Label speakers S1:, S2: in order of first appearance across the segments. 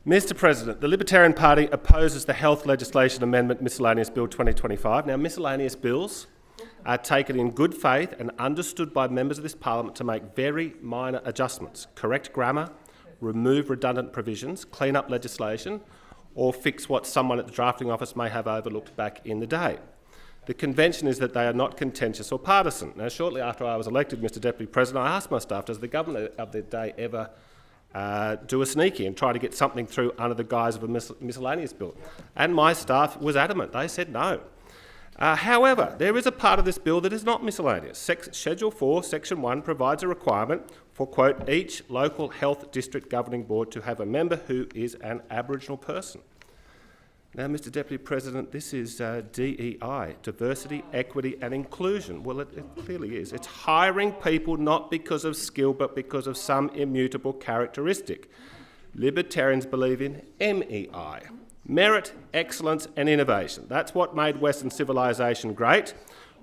S1: Mr President, the Libertarian Party opposes the Health Legislation Amendment Miscellaneous Bill 2025. Now, miscellaneous bills are taken in good faith and understood by members of this parliament to make very minor adjustments, correct grammar, remove redundant provisions, clean up legislation, or fix what someone at the drafting office may have overlooked back in the day. The convention is that they are not contentious or partisan. Now, shortly after I was elected, Mr Deputy President, I asked my staff, does the government of the day ever do a sneaky and try to get something through under the guise of a miscellaneous bill? And my staff was adamant. They said no. However, there is a part of this bill that is not miscellaneous. Schedule 4, Section 1 provides a requirement for, quote, each local health district governing board to have a member who is an Aboriginal person. Now, Mr Deputy President, this is DEI, diversity, equity and inclusion. Well, it clearly is. It's hiring people not because of skill but because of some immutable characteristic. Libertarians believe in MEI, merit, excellence and innovation. That's what made Western civilisation great.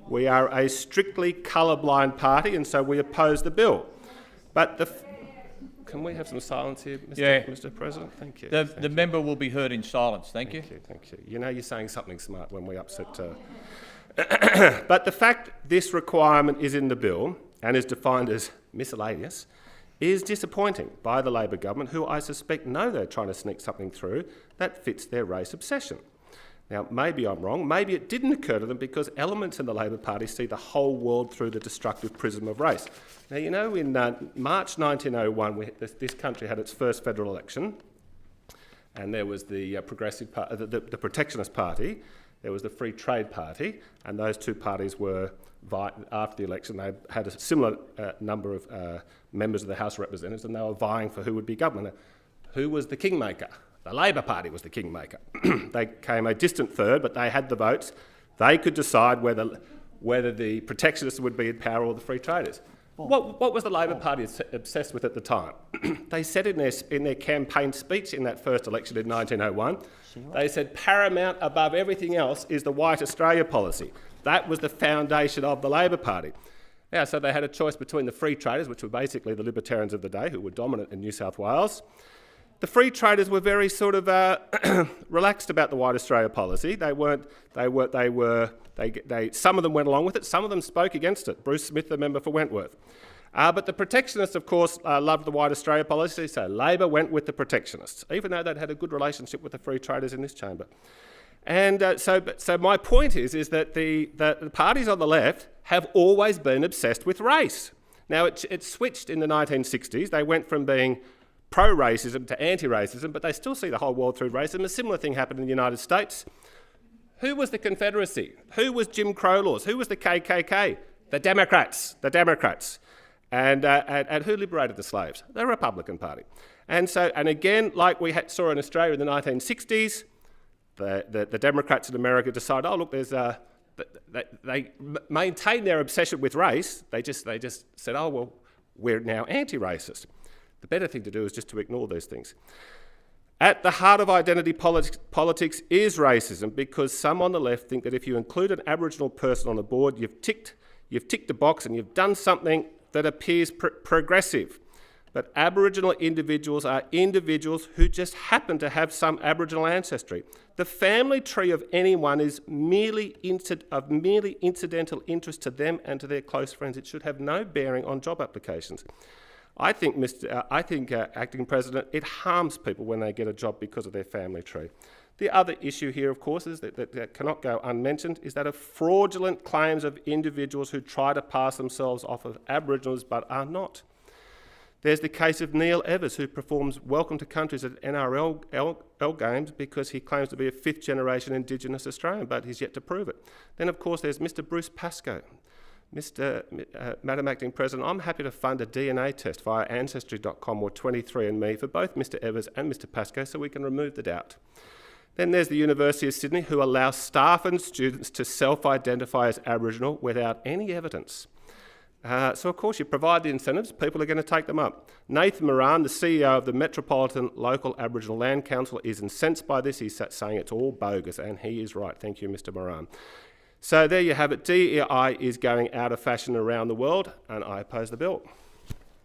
S1: We are a strictly colourblind party and so we oppose the bill. But can we have some silence here, Mr. President? Thank you.
S2: The member will be heard in silence. Thank you.
S1: Thank you. You know you're saying something smart when we upset. But the fact this requirement is in the bill and is defined as miscellaneous is disappointing by the Labor government, who I suspect know they're trying to sneak something through that fits their race obsession. Now, maybe I'm wrong. Maybe it didn't occur to them because elements in the Labor Party see the whole world through the destructive prism of race. Now, you know, in March 1901, this country had its first federal election, and there was the the Protectionist Party, there was the Free Trade Party, and those two parties were, after the election, they had a similar number of members of the House of Representatives, and they were vying for who would be government. Who was the kingmaker? The Labor Party was the kingmaker. They came a distant third, but they had the votes. They could decide whether the protectionists would be in power or the free traders. What was the Labor Party obsessed with at the time? They said in their campaign speech in that first election in 1901, they said paramount above everything else is the White Australia policy. That was the foundation of the Labor Party. Now, so they had a choice between the free traders, which were basically the Libertarians of the day, who were dominant in New South Wales. The free traders were very sort of relaxed about the White Australia policy. Some of them went along with it, some of them spoke against it. Bruce Smith, the member for Wentworth. But the protectionists, of course, loved the White Australia policy, so Labor went with the protectionists, even though they'd had a good relationship with the free traders in this chamber. And so my point is that the parties on the left have always been obsessed with race. Now, it switched in the 1960s. They went from being pro-racism to anti-racism, but they still see the whole world through racism. A similar thing happened in the United States. Who was the Confederacy? Who was Jim Crow laws? Who was the KKK? The Democrats. And who liberated the slaves? The Republican Party. And again, like we saw in Australia in the 1960s, the Democrats in America decided, oh look, they maintained their obsession with race. They just said, oh well, we're now anti-racist. The better thing to do is just to ignore these things. At the heart of identity politics is racism, because some on the left think that if you include an Aboriginal person on the board, you've ticked a box and you've done something that appears progressive. But Aboriginal individuals are individuals who just happen to have some Aboriginal ancestry. The family tree of anyone is merely incidental interest to them and to their close friends. It should have no bearing on job applications. I think, Acting President, it harms people when they get a job because of their family tree. The other issue here, of course, is that cannot go unmentioned, is that of fraudulent claims of individuals who try to pass themselves off as Aboriginals but are not. There's the case of Neil Evers, who performs Welcome to Countries at NRL games because he claims to be a fifth-generation Indigenous Australian, but he's yet to prove it. Then, of course, there's Mr Bruce Pascoe. Madam Acting President, I'm happy to fund a DNA test via Ancestry.com or 23andMe for both Mr Evers and Mr Pascoe so we can remove the doubt. Then there's the University of Sydney, who allows staff and students to self-identify as Aboriginal without any evidence. So, of course, you provide the incentives, people are going to take them up. Nathan Moran, the CEO of the Metropolitan Local Aboriginal Land Council, is incensed by this. He's saying it's all bogus, and he is right. Thank you, Mr Moran. So there you have it. DEI is going out of fashion around the world, and I oppose the bill.